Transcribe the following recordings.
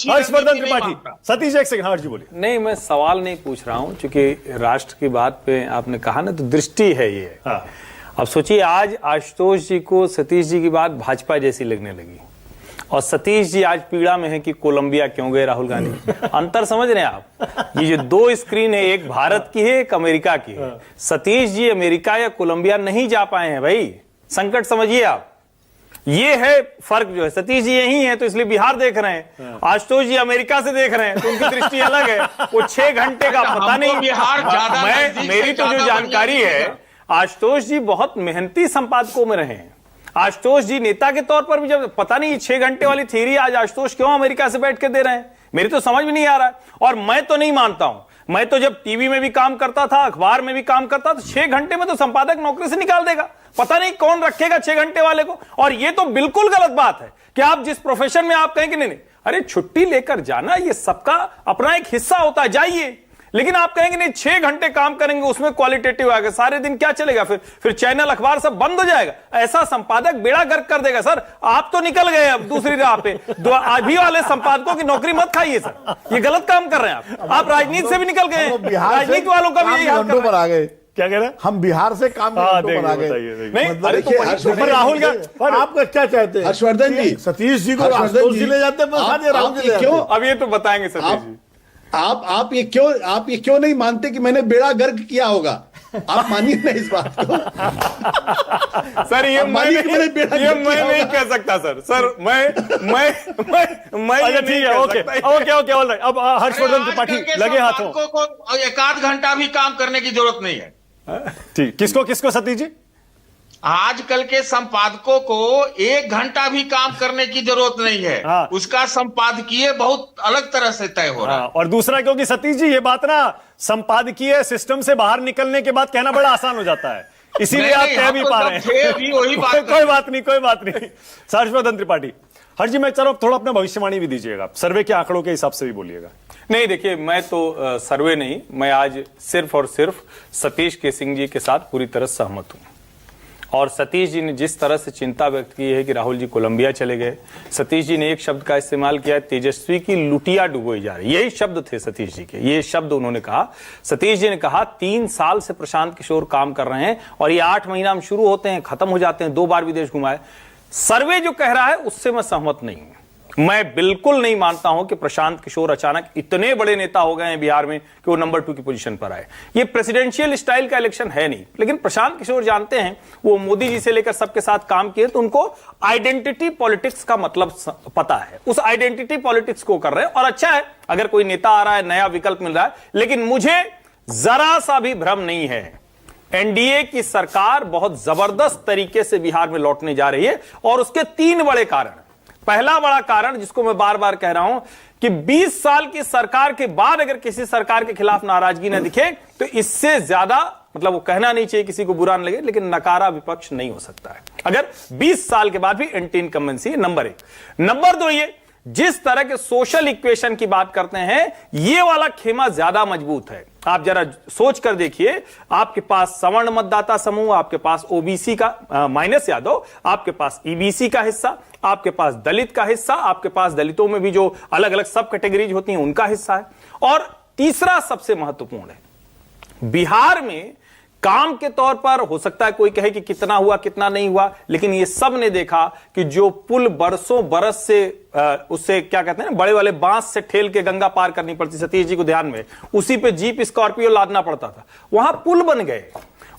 हर्षवर्धन त्रिपाठी। सतीश एक सेकंड, हर्ष जी बोलिए। नहीं, मैं सवाल नहीं पूछ रहा हूं, क्योंकि राष्ट्र की बात पे आपने कहा ना, तो दृष्टि है ये। हाँ। अब सोचिए, आज आशुतोष जी को सतीश जी की बात भाजपा जैसी लगने लगी, और सतीश जी आज पीड़ा में है कि कोलंबिया क्यों गए राहुल गांधी। अंतर समझ रहे हैं आप? ये जो दो स्क्रीन है, एक भारत की है, एक अमेरिका की है। सतीश जी अमेरिका या कोलंबिया नहीं जा पाए हैं भाई, संकट समझिए आप। ये है फर्क जो है। सतीश जी यही है तो इसलिए बिहार देख रहे हैं, आशुतोष जी अमेरिका से देख रहे हैं, तो उनकी दृष्टि अलग है। वो 6 घंटे का पता नहीं। मेरी तो जो जानकारी है, आशुतोष जी बहुत मेहनती संपादकों में रहे हैं। आशुतोष जी नेता के तौर पर भी, जब पता नहीं 6 घंटे वाली थ्योरी आज आशुतोष क्यों अमेरिका से बैठ के दे रहे हैं, मेरी तो समझ में नहीं आ रहा है। और मैं तो नहीं मानता हूं, मैं तो जब टीवी में भी काम करता था, अखबार में भी काम करता था, 6 घंटे में तो संपादक नौकरी से निकाल देगा। पता नहीं कौन रखेगा 6 घंटे वाले को। और ये तो बिल्कुल गलत बात है कि आप जिस प्रोफेशन में आप कहें कि नहीं, अरे छुट्टी लेकर जाना ये सबका अपना एक हिस्सा होता है, जाइए। लेकिन आप कहेंगे नहीं 6 घंटे काम करेंगे, उसमें क्वालिटेटिव आएगा, सारे दिन क्या चलेगा, फिर चैनल अखबार सब बंद हो जाएगा। ऐसा संपादक बेड़ा गर्क कर देगा। सर आप तो निकल गए अब दूसरी राह पे, अभी वाले संपादकों की नौकरी मत खाइए सर, ये गलत काम कर रहे हैं आप राजनीति से भी निकल गए, राजनीति वालों का भी यही हाल कर रहे हैं। क्या कह रहे हैं? हम बिहार से काम पर आ गए। नहीं, राहुल गांधी, आपका क्या चाहते हैं हर्षवर्धन जी? सतीश जी को आशुतोष जी ले जाते हैं, राहुल जी क्यों? अब ये तो बताएंगे सतीश जी। आप ये क्यों नहीं मानते कि मैंने बेड़ा गर्क किया होगा? आप मानिए ना इस बात को। सर ये मैं नहीं कह सकता सर मैं अच्छा ठीक है, ओके ऑल राइट। अब हर्षवर्धन त्रिपाठी लगे हाथों को 1 घंटा भी काम करने की जरूरत नहीं है। ठीक, किसको सतीश जी? आजकल के संपादकों को 1 घंटा भी काम करने की जरूरत नहीं है। हाँ। उसका संपादकीय बहुत अलग तरह से तय हो रहा है। और दूसरा, क्योंकि सतीश जी ये बात ना संपादकीय सिस्टम से बाहर निकलने के बाद कहना बड़ा आसान हो जाता है, इसीलिए आप कह भी पा रहे हैं। वही बात कोई बात नहीं। हर्षवर्धन त्रिपाठी, हर्ष जी मैं चलो थोड़ा अपना भविष्यवाणी भी दीजिएगा, सर्वे के आंकड़ों के हिसाब से भी बोलिएगा। नहीं देखिए, मैं तो सर्वे नहीं, मैं आज सिर्फ और सिर्फ सतीश के सिंह जी के साथ पूरी तरह सहमत हूं। और सतीश जी ने जिस तरह से चिंता व्यक्त की है कि राहुल जी कोलंबिया चले गए, सतीश जी ने एक शब्द का इस्तेमाल किया, तेजस्वी की लुटिया डुबोई जा रही, यही शब्द थे सतीश जी के, ये शब्द उन्होंने कहा। सतीश जी ने कहा 3 साल से प्रशांत किशोर काम कर रहे हैं और ये 8 महीना में शुरू होते हैं, खत्म हो जाते हैं, 2 बार विदेश घुमाए। सर्वे जो कह रहा है उससे मैं सहमत नहीं हूं। मैं बिल्कुल नहीं मानता हूं कि प्रशांत किशोर अचानक इतने बड़े नेता हो गए हैं बिहार में कि वो नंबर 2 की पोजीशन पर आए। ये प्रेसिडेंशियल स्टाइल का इलेक्शन है नहीं। लेकिन प्रशांत किशोर जानते हैं, वो मोदी जी से लेकर सबके साथ काम किए, तो उनको आइडेंटिटी पॉलिटिक्स का मतलब पता है, उस आइडेंटिटी पॉलिटिक्स को कर रहे हैं। और अच्छा है अगर कोई नेता आ रहा है, नया विकल्प मिल रहा है। लेकिन मुझे जरा सा भी भ्रम नहीं है, एनडीए की सरकार बहुत जबरदस्त तरीके से बिहार में लौटने जा रही है। और उसके 3 बड़े कारण। पहला बड़ा कारण, जिसको मैं बार बार कह रहा हूं, कि 20 साल की सरकार के बाद अगर किसी सरकार के खिलाफ नाराजगी न दिखे, तो इससे ज्यादा, मतलब वो कहना नहीं चाहिए, किसी को बुरा न लगे, लेकिन नकारा विपक्ष नहीं हो सकता है अगर 20 साल के बाद भी एंटी इनकम्बेंसी। नंबर 1। नंबर 2, ये जिस तरह के सोशल इक्वेशन की बात करते हैं, ये वाला खेमा ज्यादा मजबूत है। आप जरा सोच कर देखिए, आपके पास सवर्ण मतदाता समूह, आपके पास ओबीसी का माइनस यादव, आपके पास ईबीसी का हिस्सा, आपके पास दलित का हिस्सा, आपके पास दलितों में भी जो अलग अलग सब कैटेगरीज होती हैं उनका हिस्सा है। और तीसरा सबसे महत्वपूर्ण है, बिहार में काम के तौर पर हो सकता है कोई कहे कि कितना हुआ कितना नहीं हुआ, लेकिन ये सब ने देखा कि जो पुल बरसों बरस से उससे क्या कहते हैं, बड़े वाले बांस से ठेल के गंगा पार करनी पड़ती, सतीश जी को ध्यान में, उसी पे जीप स्कॉर्पियो लादना पड़ता था, वहां पुल बन गए।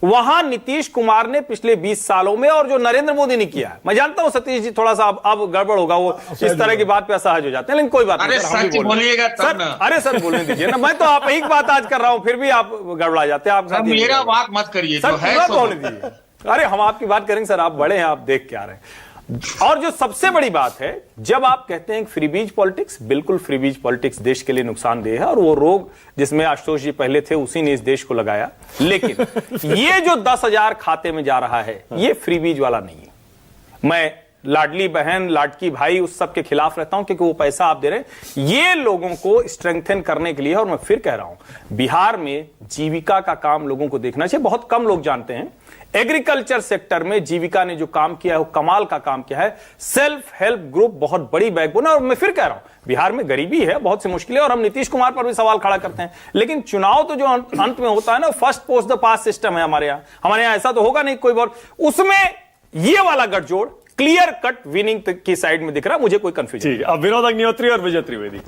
वहां नीतीश कुमार ने पिछले 20 सालों में, और जो नरेंद्र मोदी ने किया है, मैं जानता हूं सतीश जी थोड़ा सा अब गड़बड़ होगा, वो इस तरह की बात पे असहज हो जाते हैं, लेकिन कोई बात नहीं। अरे सर बोलने दीजिए ना, मैं तो आप ही की बात आज कर रहा हूं, फिर भी आप गड़बड़ा जाते हैं। आप मेरा बात मत करिए सर, पूरा बोलने दीजिए। अरे हम आपकी बात करेंगे सर, आप बड़े हैं, आप देख के आ रहे हैं। और जो सबसे बड़ी बात है, जब आप कहते हैं फ्रीबीज पॉलिटिक्स, बिल्कुल फ्रीबीज पॉलिटिक्स देश के लिए नुकसानदेह है, और वो रोग जिसमें आशुतोष जी पहले थे उसी ने इस देश को लगाया। लेकिन ये जो 10,000 खाते में जा रहा है, ये फ्रीबीज वाला नहीं है। मैं लाडली बहन, लाडकी भाई, उस सब के खिलाफ रहता हूं, क्योंकि वो पैसा आप दे रहे हैं ये लोगों को स्ट्रेंथन करने के लिए। और मैं फिर कह रहा हूं, बिहार में जीविका का काम लोगों को देखना चाहिए। बहुत कम लोग जानते हैं एग्रीकल्चर सेक्टर में जीविका ने जो काम किया है वो कमाल का काम किया है। सेल्फ हेल्प ग्रुप बहुत बड़ी बैकबोन है। और मैं फिर कह रहा हूं, बिहार में गरीबी है, बहुत सी मुश्किलें, और हम नीतीश कुमार पर भी सवाल खड़ा करते हैं, लेकिन चुनाव तो जो अंत में होता है ना, first post the pass system है हमारे यहां ऐसा तो होगा नहीं कोई बार, उसमें ये वाला गठजोड़ क्लियर कट विनिंग की साइड में दिख रहा है, मुझे कोई कंफ्यूजन। ठीक है, अब विनोद अग्निहोत्री और विजय त्रिवेदी।